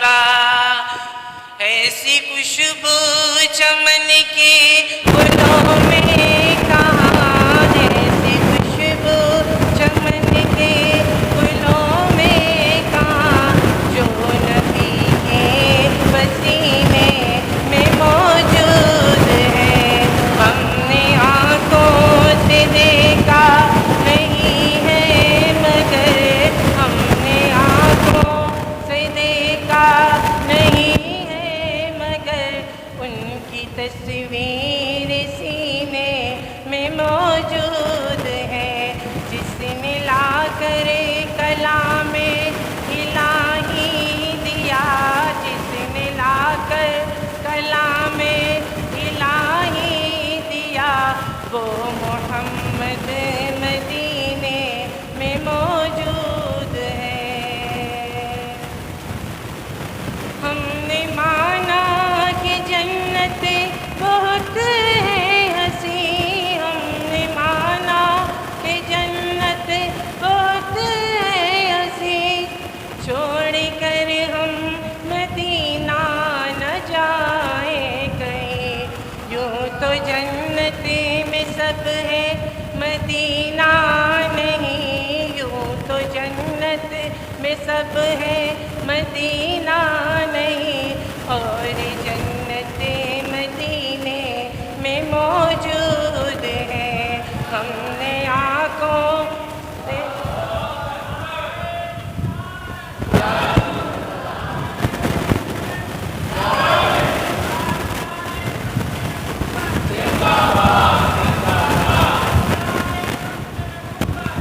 کا ایسی خوشبو چمن کی گلوں میں کہاں ایسی خوشبو چمن کے گلوں میں کہاں جو نبی کے پسینے میں موجود ہے ہم نے آنکھوں سے دیکھا نہیں ہے مگر ہم نے آنکھوں سے دیکھا نہیں ہے مگر ان کی تصویر سینے میں موجود ہے جس نے لا کر کلام الہی دیا جس نے لا کر کلام الہی دیا وہ محمد مدینے میں موجود ہے ہم نے مانا کہ جنت بہت ہے ہنسی ہم نے مانا کہ جنت بہت ہے ہنسی چھوڑ کر ہم مدینہ نہ جائیں کہیں یوں تو جنت میں سب ہے مدینہ نہیں یوں تو جنت میں سب ہے مدینہ نہیں اور جنت مدینے میں موجود ہے ہم نے آنکھوں سے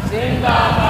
زندہ